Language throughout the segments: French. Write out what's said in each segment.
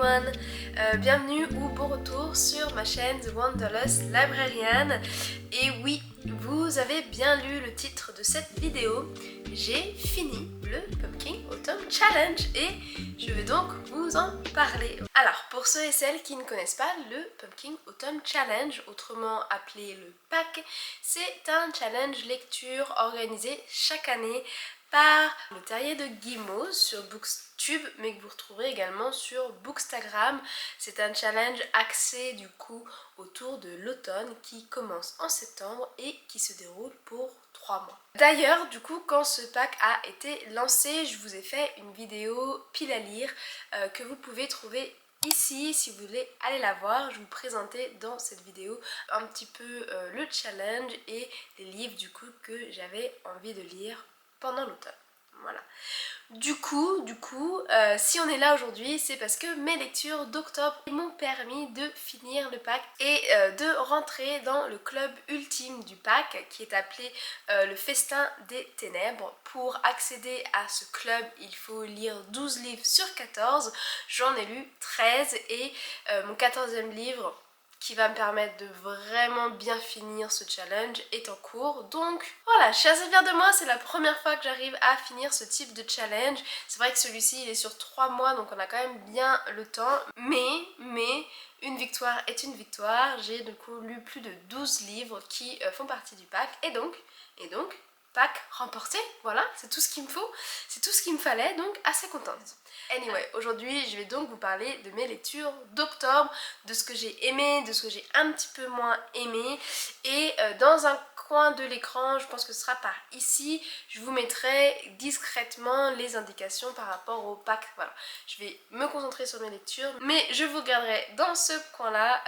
everyone, bienvenue ou bon retour sur ma chaîne The Wanderlust Librarian. Et oui, vous avez bien lu le titre de cette vidéo, j'ai fini le Pumpkin Autumn Challenge et je vais donc vous en parler. Alors pour ceux et celles qui ne connaissent pas le Pumpkin Autumn Challenge, autrement appelé le PAC, c'est un challenge lecture organisé chaque année par le Terrier de Guimauve sur Booktube, mais que vous retrouverez également sur Bookstagram. C'est un challenge axé du coup autour de l'automne qui commence en septembre et qui se déroule pour 3 mois. D'ailleurs, du coup, quand ce pack a été lancé, je vous ai fait une vidéo pile à lire que vous pouvez trouver ici. Si vous voulez aller la voir, je vous présentais dans cette vidéo un petit peu le challenge et les livres du coup que j'avais envie de lire pendant l'automne. Voilà. Du coup, si on est là aujourd'hui, c'est parce que mes lectures d'octobre m'ont permis de finir le pack et de rentrer dans le club ultime du pack qui est appelé le Festin des Ténèbres. Pour accéder à ce club, il faut lire 12 livres sur 14. J'en ai lu 13 et mon 14e livre qui va me permettre de vraiment bien finir ce challenge est en cours. Donc voilà, je suis assez fière de moi, c'est la première fois que j'arrive à finir ce type de challenge. C'est vrai que celui-ci il est sur 3 mois donc on a quand même bien le temps. Mais une victoire est une victoire. J'ai du coup lu plus de 12 livres qui font partie du pack et donc pack remporté, voilà, c'est tout ce qu'il me faut, c'est tout ce qu'il me fallait, donc assez contente. Anyway, aujourd'hui je vais donc vous parler de mes lectures d'octobre, de ce que j'ai aimé, de ce que j'ai un petit peu moins aimé, et dans un coin de l'écran, je pense que ce sera par ici, je vous mettrai discrètement les indications par rapport au pack. Voilà, je vais me concentrer sur mes lectures, mais je vous garderai dans ce coin-là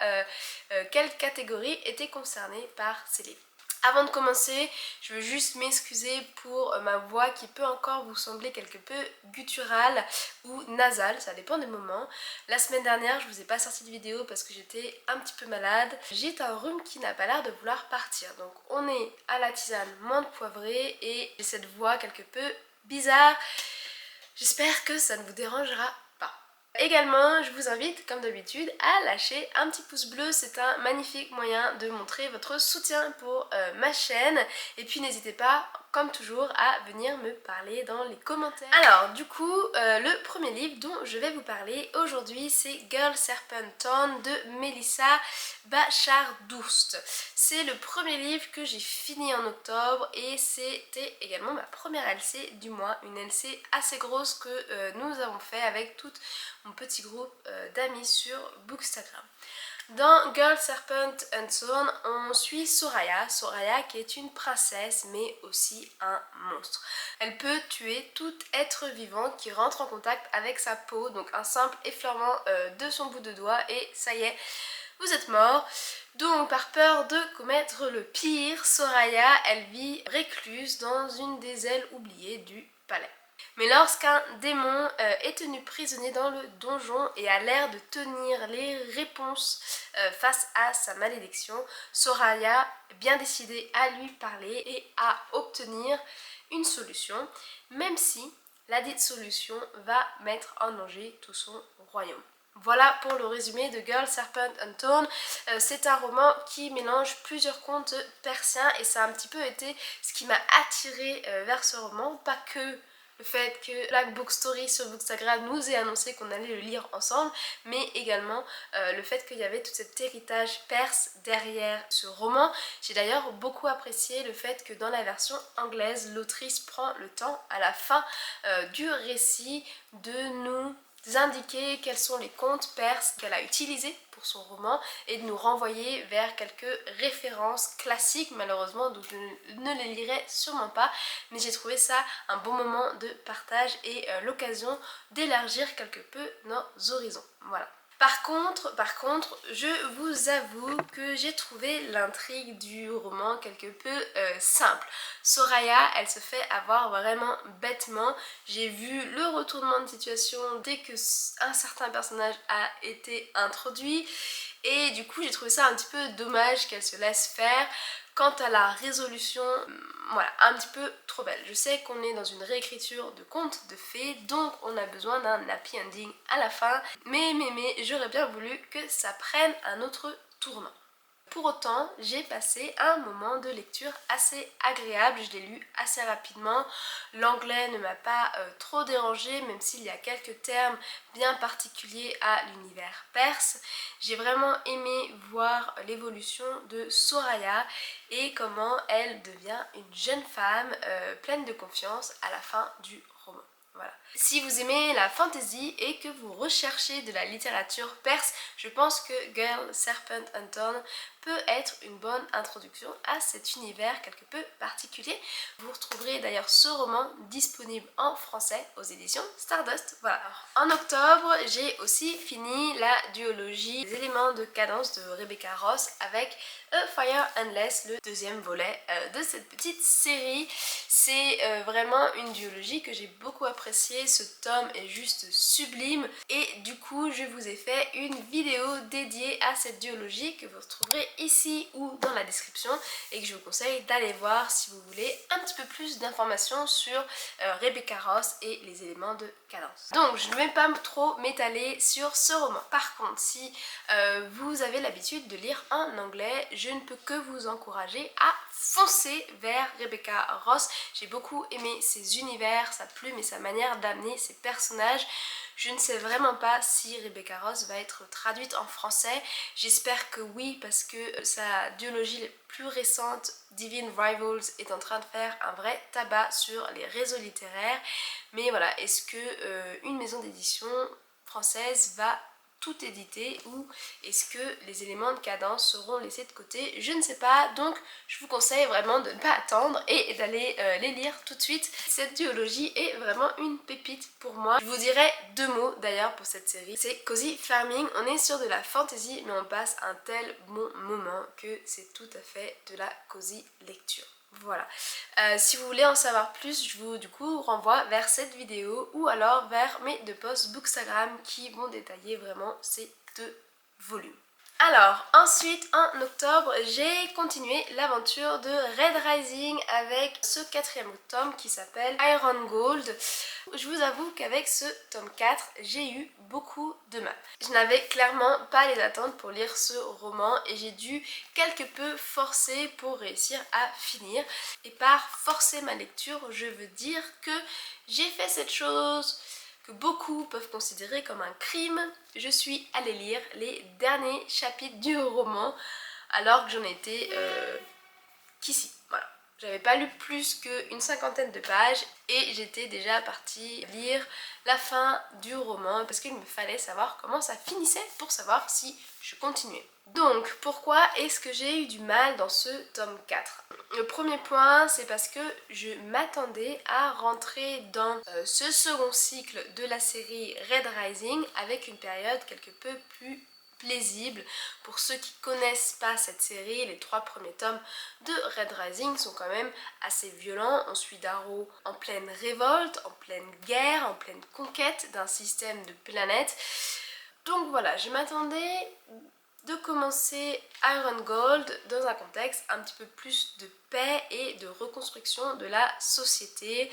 quelles catégories étaient concernées par ces livres. Avant de commencer, je veux juste m'excuser pour ma voix qui peut encore vous sembler quelque peu gutturale ou nasale, ça dépend des moments. La semaine dernière, je vous ai pas sorti de vidéo parce que j'étais un petit peu malade. J'ai un rhume qui n'a pas l'air de vouloir partir. Donc on est à la tisane menthe poivrée et j'ai cette voix quelque peu bizarre. J'espère que ça ne vous dérangera pas. Également, je vous invite, comme d'habitude, à lâcher un petit pouce bleu. C'est un magnifique moyen de montrer votre soutien pour ma chaîne. Et puis n'hésitez pas, comme toujours, à venir me parler dans les commentaires. Alors, du coup, le premier livre dont je vais vous parler aujourd'hui, c'est Girl Serpent Town de Melissa Bachar-Doust. C'est le premier livre que j'ai fini en octobre et c'était également ma première LC du mois. Une LC assez grosse que nous avons fait avec tout mon petit groupe d'amis sur Bookstagram. Dans Girl Serpent and Thorn, on suit Soraya qui est une princesse mais aussi un monstre. Elle peut tuer tout être vivant qui rentre en contact avec sa peau, donc un simple effleurement de son bout de doigt et ça y est, vous êtes mort. Donc par peur de commettre le pire, Soraya, elle vit récluse dans une des ailes oubliées du palais. Mais lorsqu'un démon est tenu prisonnier dans le donjon et a l'air de tenir les réponses face à sa malédiction, Soraya est bien décidée à lui parler et à obtenir une solution, même si la dite solution va mettre en danger tout son royaume. Voilà pour le résumé de Girl Serpent and Thorn. C'est un roman qui mélange plusieurs contes persiens et ça a un petit peu été ce qui m'a attirée vers ce roman, pas que le fait que Black Book Story sur Bookstagram nous ait annoncé qu'on allait le lire ensemble, mais également le fait qu'il y avait tout cet héritage perse derrière ce roman. J'ai d'ailleurs beaucoup apprécié le fait que dans la version anglaise, l'autrice prend le temps à la fin du récit de nous indiquer quels sont les contes perses qu'elle a utilisés pour son roman et de nous renvoyer vers quelques références classiques, malheureusement donc je ne les lirai sûrement pas, mais j'ai trouvé ça un bon moment de partage et l'occasion d'élargir quelque peu nos horizons. Voilà. Par contre, je vous avoue que j'ai trouvé l'intrigue du roman quelque peu simple. Soraya, elle se fait avoir vraiment bêtement. J'ai vu le retournement de situation dès que un certain personnage a été introduit. Et du coup j'ai trouvé ça un petit peu dommage qu'elle se laisse faire. Quant à la résolution, voilà, un petit peu trop belle. Je sais qu'on est dans une réécriture de contes de fées, donc on a besoin d'un happy ending à la fin, mais j'aurais bien voulu que ça prenne un autre tournant. Pour autant, j'ai passé un moment de lecture assez agréable, je l'ai lu assez rapidement, l'anglais ne m'a pas trop dérangé même s'il y a quelques termes bien particuliers à l'univers perse. J'ai vraiment aimé voir l'évolution de Soraya et comment elle devient une jeune femme pleine de confiance à la fin du roman. Voilà. Si vous aimez la fantasy et que vous recherchez de la littérature perse, je pense que Girl, Serpent and Thorn peut être une bonne introduction à cet univers quelque peu particulier. Vous retrouverez d'ailleurs ce roman disponible en français aux éditions Stardust. Voilà. En octobre, j'ai aussi fini la duologie des éléments de cadence de Rebecca Ross avec A Fire Endless, le deuxième volet de cette petite série. C'est vraiment une duologie que j'ai beaucoup appréciée, ce tome est juste sublime et du coup je vous ai fait une vidéo dédiée à cette duologie que vous retrouverez ici ou dans la description et que je vous conseille d'aller voir si vous voulez un petit peu plus d'informations sur Rebecca Ross et les éléments de cadence. Donc je ne vais pas trop m'étaler sur ce roman. Par contre, si vous avez l'habitude de lire en anglais, je ne peux que vous encourager à foncer vers Rebecca Ross. J'ai beaucoup aimé ses univers, sa plume et sa manière d'amener ses personnages. Je ne sais vraiment pas si Rebecca Ross va être traduite en français. J'espère que oui, parce que sa duologie plus récente, Divine Rivals, est en train de faire un vrai tabac sur les réseaux littéraires. Mais voilà, est-ce que une maison d'édition française va tout éditer ou est-ce que les éléments de cadence seront laissés de côté? Je ne sais pas, donc je vous conseille vraiment de ne pas attendre et d'aller les lire tout de suite. Cette duologie est vraiment une pépite pour moi. Je vous dirai deux mots d'ailleurs pour cette série, c'est Cozy Farming. On est sur de la fantasy mais on passe un tel bon moment que c'est tout à fait de la cozy lecture. Voilà, si vous voulez en savoir plus, je vous du coup renvoie vers cette vidéo ou alors vers mes deux posts Bookstagram qui vont détailler vraiment ces deux volumes. Alors ensuite en octobre j'ai continué l'aventure de Red Rising avec ce quatrième tome qui s'appelle Iron Gold. Je vous avoue qu'avec ce tome 4 j'ai eu beaucoup de mal. Je n'avais clairement pas les attentes pour lire ce roman et j'ai dû quelque peu forcer pour réussir à finir. Et par forcer ma lecture je veux dire que j'ai fait cette chose que beaucoup peuvent considérer comme un crime. Je suis allée lire les derniers chapitres du roman alors que j'en étais qu'ici. Voilà. J'avais pas lu plus qu'une cinquantaine de pages et j'étais déjà partie lire la fin du roman parce qu'il me fallait savoir comment ça finissait pour savoir si je continuais. Donc pourquoi est-ce que j'ai eu du mal dans ce tome 4? Le premier point, c'est parce que je m'attendais à rentrer dans ce second cycle de la série Red Rising avec une période quelque peu plus plaisible. Pour ceux qui connaissent pas cette série, les 3 premiers tomes de Red Rising sont quand même assez violents. On suit Darrow en pleine révolte, en pleine guerre, en pleine conquête d'un système de planètes. Donc voilà, je m'attendais de commencer Iron Gold dans un contexte un petit peu plus de paix et de reconstruction de la société.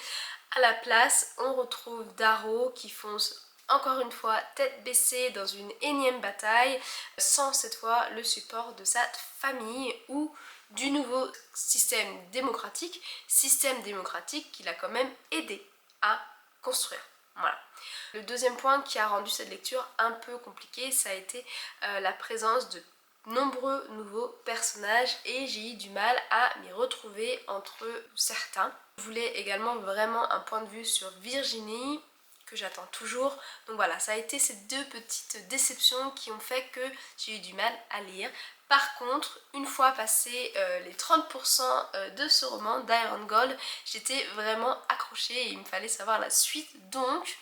À la place, on retrouve Darrow qui fonce encore une fois tête baissée dans une énième bataille sans cette fois le support de sa famille ou du nouveau système démocratique qu'il a quand même aidé à construire. Voilà. Le deuxième point qui a rendu cette lecture un peu compliquée, ça a été la présence de nombreux nouveaux personnages et j'ai eu du mal à m'y retrouver entre certains. Je voulais également vraiment un point de vue sur Virginie que j'attends toujours. Donc voilà, ça a été ces deux petites déceptions qui ont fait que j'ai eu du mal à lire. Par contre, une fois passé les 30% de ce roman d'Iron Gold, j'étais vraiment accrochée et il me fallait savoir la suite. Donc,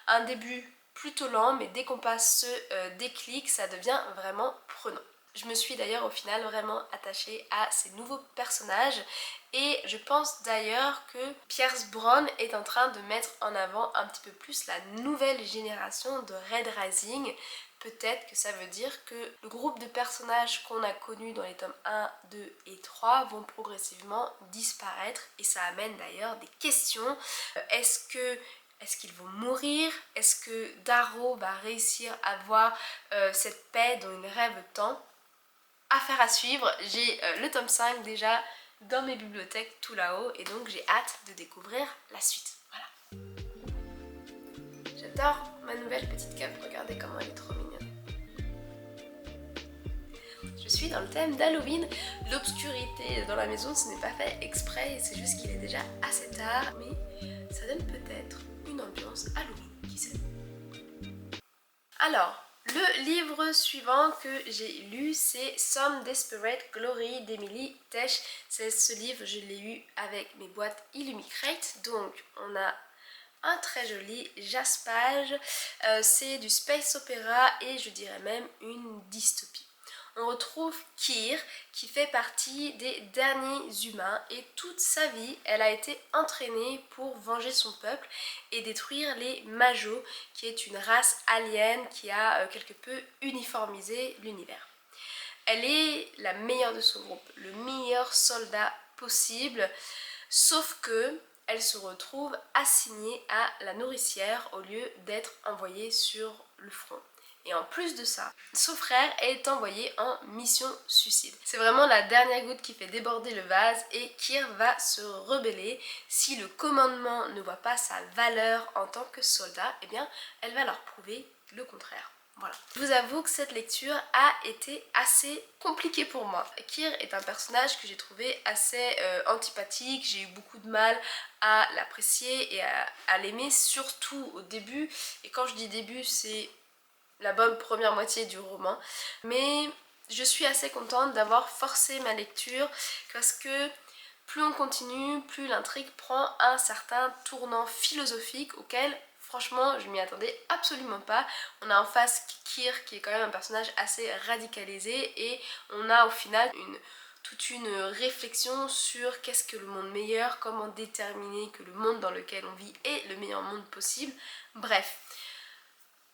un début plutôt lent, mais dès qu'on passe ce déclic, ça devient vraiment prenant. Je me suis d'ailleurs au final vraiment attachée à ces nouveaux personnages et je pense d'ailleurs que Pierce Brown est en train de mettre en avant un petit peu plus la nouvelle génération de Red Rising. Peut-être que ça veut dire que le groupe de personnages qu'on a connus dans les tomes 1, 2 et 3 vont progressivement disparaître et ça amène d'ailleurs des questions. Est-ce qu'ils vont mourir? Est-ce que Darrow va réussir à avoir cette paix dont il rêve tant? Affaire à suivre, j'ai le tome 5 déjà dans mes bibliothèques tout là-haut et donc j'ai hâte de découvrir la suite. Voilà. J'adore ma nouvelle petite cape, regardez comment elle est trop mignonne. Je suis dans le thème d'Halloween. L'obscurité dans la maison, ce n'est pas fait exprès, c'est juste qu'il est déjà assez tard, mais ça donne peut-être une ambiance Halloween, qui sait. Alors, le livre suivant que j'ai lu, c'est Some Desperate Glory d'Emily Tesh. C'est ce livre, je l'ai eu avec mes boîtes Illumicrate. Donc, on a un très joli jaspage. C'est du space opéra et je dirais même une dystopie. On retrouve Kyr qui fait partie des derniers humains et toute sa vie elle a été entraînée pour venger son peuple et détruire les Majos qui est une race alien qui a quelque peu uniformisé l'univers. Elle est la meilleure de son groupe, le meilleur soldat possible, sauf que elle se retrouve assignée à la nourricière au lieu d'être envoyée sur le front. Et en plus de ça, son frère est envoyé en mission suicide. C'est vraiment la dernière goutte qui fait déborder le vase et Kyr va se rebeller. Si le commandement ne voit pas sa valeur en tant que soldat, eh bien elle va leur prouver le contraire. Voilà. Je vous avoue que cette lecture a été assez compliquée pour moi. Kyr est un personnage que j'ai trouvé assez antipathique, j'ai eu beaucoup de mal à l'apprécier et à l'aimer, surtout au début. Et quand je dis début, c'est la bonne première moitié du roman. Mais je suis assez contente d'avoir forcé ma lecture parce que plus on continue, plus l'intrigue prend un certain tournant philosophique auquel franchement je m'y attendais absolument pas. On a en face Kyr qui est quand même un personnage assez radicalisé et on a au final toute une réflexion sur qu'est-ce que le monde meilleur, comment déterminer que le monde dans lequel on vit est le meilleur monde possible. Bref.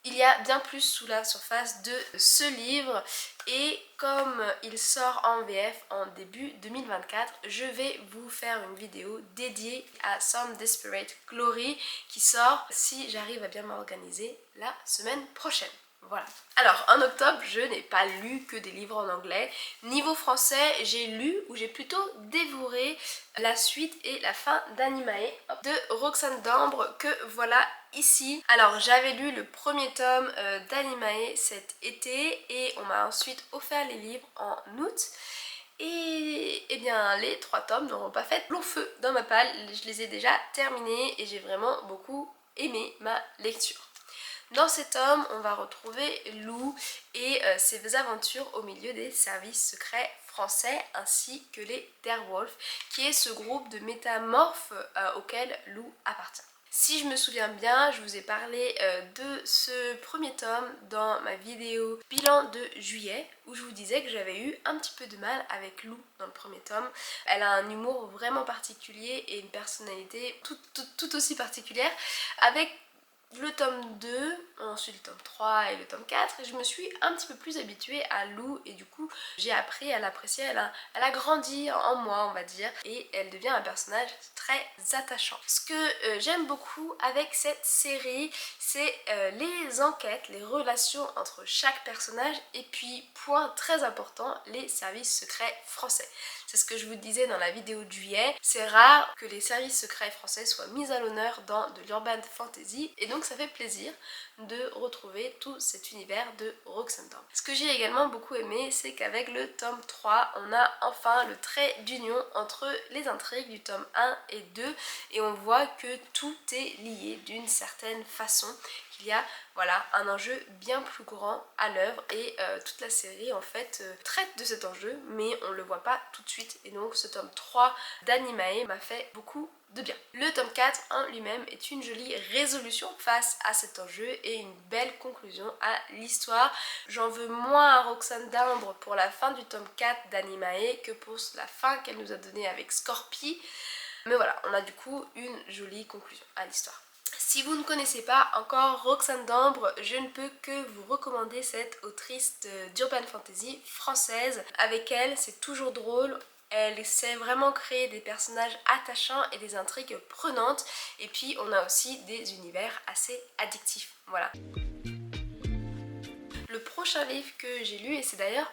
Il y a bien plus sous la surface de ce livre et comme il sort en VF en début 2024, je vais vous faire une vidéo dédiée à Some Desperate Glory qui sort, si j'arrive à bien m'organiser, la semaine prochaine. Voilà. Alors en octobre, je n'ai pas lu que des livres en anglais. Niveau français, j'ai lu ou j'ai plutôt dévoré la suite et la fin d'Animae de Roxane Dambre que voilà ici. Alors j'avais lu le premier tome d'Animae cet été et on m'a ensuite offert les livres en août. Et eh bien les 3 tomes n'auront pas fait long feu dans ma palle. Je les ai déjà terminés et j'ai vraiment beaucoup aimé ma lecture. Dans cet tome, on va retrouver Lou et ses aventures au milieu des services secrets français ainsi que les Darewolf, qui est ce groupe de métamorphes auquel Lou appartient. Si je me souviens bien, je vous ai parlé de ce premier tome dans ma vidéo bilan de juillet où je vous disais que j'avais eu un petit peu de mal avec Lou dans le premier tome. Elle a un humour vraiment particulier et une personnalité tout aussi particulière. Avec le tome 2, ensuite le tome 3 et le tome 4 et je me suis un petit peu plus habituée à Lou et du coup j'ai appris à l'apprécier, elle a grandi en moi on va dire et elle devient un personnage très attachant. Ce que j'aime beaucoup avec cette série c'est les enquêtes, les relations entre chaque personnage et puis point très important, les services secrets français. C'est ce que je vous disais dans la vidéo de juillet, c'est rare que les services secrets français soient mis à l'honneur dans de l'urban fantasy et donc ça fait plaisir de retrouver tout cet univers de Roxane Dambre. Ce que j'ai également beaucoup aimé, c'est qu'avec le tome 3, on a enfin le trait d'union entre les intrigues du tome 1 et 2 et on voit que tout est lié d'une certaine façon, qu'il y a voilà, un enjeu bien plus grand à l'œuvre et toute la série en fait traite de cet enjeu mais on le voit pas tout de suite et donc ce tome 3 d'Animae m'a fait beaucoup de bien. Le tome 4 en lui-même est une jolie résolution face à cet enjeu et une belle conclusion à l'histoire. J'en veux moins à Roxane d'Ambre pour la fin du tome 4 d'Animae que pour la fin qu'elle nous a donnée avec Scorpie. Mais voilà, on a du coup une jolie conclusion à l'histoire. Si vous ne connaissez pas encore Roxane d'Ambre, je ne peux que vous recommander cette autrice d'urban fantasy française. Avec elle, c'est toujours drôle. Elle sait vraiment créer des personnages attachants et des intrigues prenantes. Et puis on a aussi des univers assez addictifs. Voilà. Le prochain livre que j'ai lu, et c'est d'ailleurs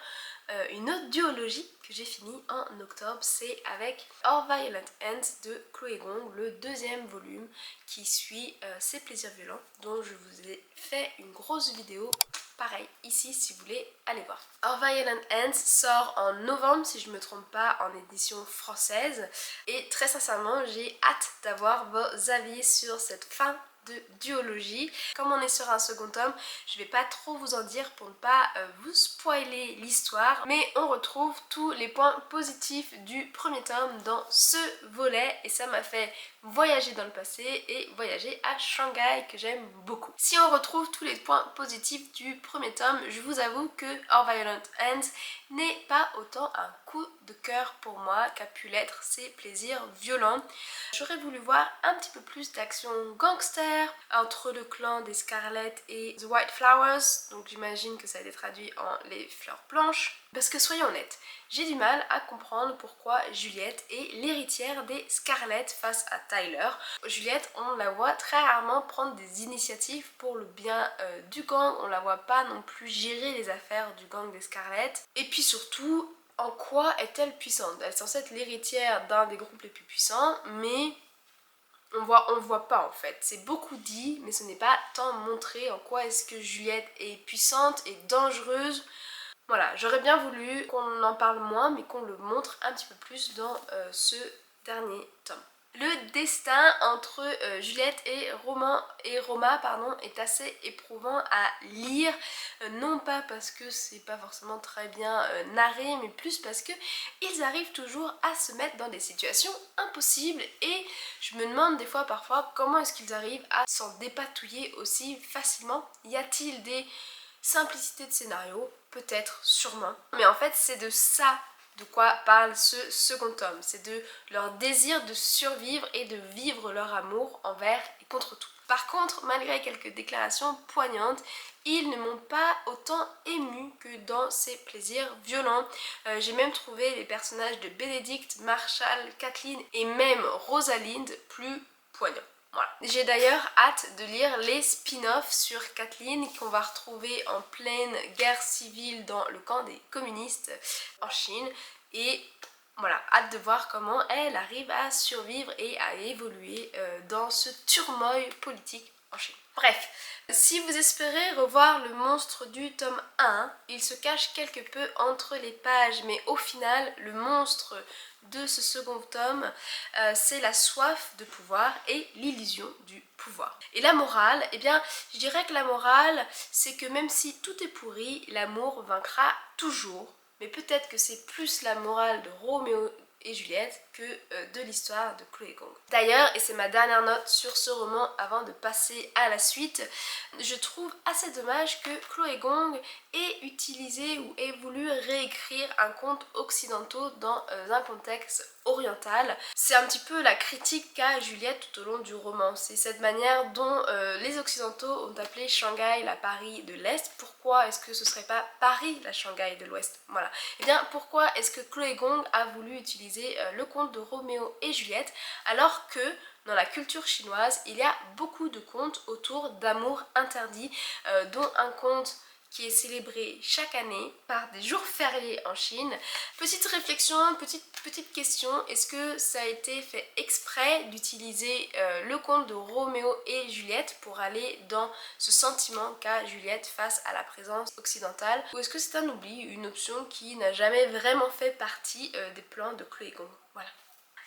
une autre duologie que j'ai fini en octobre, c'est avec Our Violent Ends de Chloé Gong, le deuxième volume qui suit Ses plaisirs violents, dont je vous ai fait une grosse vidéo pareil ici si vous voulez aller voir. Our Violent Ends sort en novembre si je ne me trompe pas en édition française et très sincèrement j'ai hâte d'avoir vos avis sur cette fin de duologie. Comme on est sur un second tome, je vais pas trop vous en dire pour ne pas vous spoiler l'histoire, mais on retrouve tous les points positifs du premier tome dans ce volet et ça m'a fait voyager dans le passé et voyager à Shanghai que j'aime beaucoup. Si on retrouve tous les points positifs du premier tome, je vous avoue que Our Violent Ends n'est pas autant un coup de cœur pour moi qu'a pu l'être Ses plaisirs violents. J'aurais voulu voir un petit peu plus d'action gangster entre le clan des Scarlet et The White Flowers, donc j'imagine que ça a été traduit en les fleurs blanches. Parce que soyons honnêtes, j'ai du mal à comprendre pourquoi Juliette est l'héritière des Scarlet face à Tyler. Juliette, on la voit très rarement prendre des initiatives pour le bien du gang, on la voit pas non plus gérer les affaires du gang des Scarlet. Et puis surtout, en quoi est-elle puissante? Elle est censée être l'héritière d'un des groupes les plus puissants, mais on voit pas en fait. C'est beaucoup dit, mais ce n'est pas tant montré en quoi est-ce que Juliette est puissante et dangereuse. Voilà, j'aurais bien voulu qu'on en parle moins, mais qu'on le montre un petit peu plus dans ce dernier tome. Le destin entre Juliette et Roma est assez éprouvant à lire, non pas parce que c'est pas forcément très bien narré, mais plus parce que ils arrivent toujours à se mettre dans des situations impossibles et je me demande des fois parfois comment est-ce qu'ils arrivent à s'en dépatouiller aussi facilement. Y a-t-il des simplicités de scénario? Peut-être, sûrement. Mais en fait c'est de ça de quoi parle ce second tome, c'est de leur désir de survivre et de vivre leur amour envers et contre tout. Par contre, malgré quelques déclarations poignantes, ils ne m'ont pas autant ému que dans Ses plaisirs violents. J'ai même trouvé les personnages de Bénédicte, Marshall, Kathleen et même Rosalind plus poignants. Voilà. J'ai d'ailleurs hâte de lire les spin-offs sur Kathleen qu'on va retrouver en pleine guerre civile dans le camp des communistes en Chine et voilà, hâte de voir comment elle arrive à survivre et à évoluer dans ce turmoil politique en Chine. Bref, si vous espérez revoir le monstre du tome 1, il se cache quelque peu entre les pages, mais au final, le monstre de ce second tome, c'est la soif de pouvoir et l'illusion du pouvoir. Et la morale, eh bien, je dirais que la morale, c'est que même si tout est pourri, l'amour vaincra toujours. Mais peut-être que c'est plus la morale de Roméo et Juliette que de l'histoire de Chloé Gong. D'ailleurs, et c'est ma dernière note sur ce roman avant de passer à la suite, je trouve assez dommage que Chloé Gong ait utilisé ou ait voulu réécrire un conte occidental dans un contexte oriental. C'est un petit peu la critique qu'a Juliette tout au long du roman. C'est cette manière dont les occidentaux ont appelé Shanghai la Paris de l'Est. Pourquoi est-ce que ce serait pas Paris la Shanghai de l'Ouest? Voilà. Et bien pourquoi est-ce que Chloé Gong a voulu utiliser le conte de Roméo et Juliette alors que dans la culture chinoise il y a beaucoup de contes autour d'amour interdit, dont un conte qui est célébré chaque année par des jours fériés en Chine. Petite réflexion, petite question, est-ce que ça a été fait exprès d'utiliser le conte de Roméo et Juliette pour aller dans ce sentiment qu'a Juliette face à la présence occidentale, ou est-ce que c'est un oubli, une option qui n'a jamais vraiment fait partie des plans de Chloé Gong? Voilà.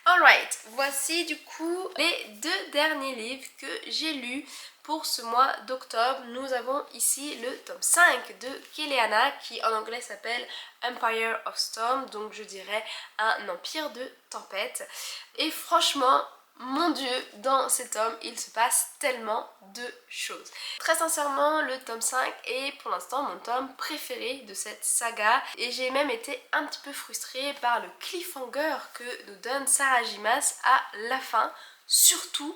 Alright, voici du coup les 2 derniers livres que j'ai lus pour ce mois d'octobre. Nous avons ici le tome 5 de Keleana qui en anglais s'appelle Empire of Storm, donc je dirais un empire de tempête. Et franchement, mon Dieu, dans cet tome, il se passe tellement de choses. Très sincèrement, le tome 5 est pour l'instant mon tome préféré de cette saga et j'ai même été un petit peu frustrée par le cliffhanger que nous donne Sarah J. Maas à la fin, surtout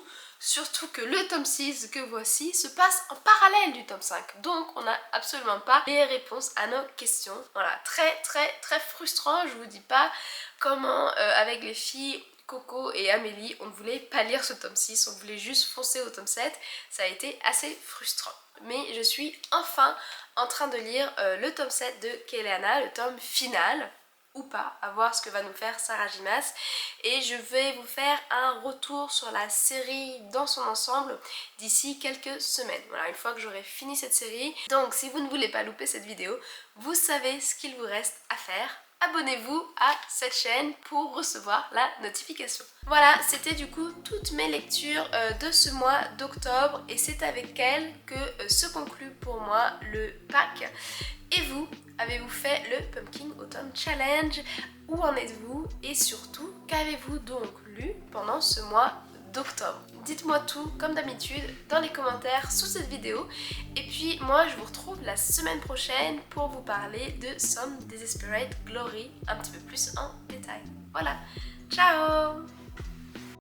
que le tome 6 que voici se passe en parallèle du tome 5. Donc on n'a absolument pas les réponses à nos questions. Voilà, très frustrant, je vous dis pas comment avec les filles Coco et Amélie, on ne voulait pas lire ce tome 6, on voulait juste foncer au tome 7. Ça a été assez frustrant. Mais je suis enfin en train de lire le tome 7 de Keleana, le tome final, ou pas, à voir ce que va nous faire Sarah J. Maas. Et je vais vous faire un retour sur la série dans son ensemble d'ici quelques semaines. Voilà, une fois que j'aurai fini cette série. Donc si vous ne voulez pas louper cette vidéo, vous savez ce qu'il vous reste à faire. Abonnez-vous à cette chaîne pour recevoir la notification. Voilà, c'était du coup toutes mes lectures de ce mois d'octobre et c'est avec elles que se conclut pour moi le pack. Et vous, avez-vous fait le Pumpkin Autumn Challenge? Où en êtes-vous? Et surtout, qu'avez-vous donc lu pendant ce mois d'octobre? Dites-moi tout, comme d'habitude, dans les commentaires sous cette vidéo. Et puis, moi, je vous retrouve la semaine prochaine pour vous parler de Some Desperate Glory un petit peu plus en détail. Voilà, ciao!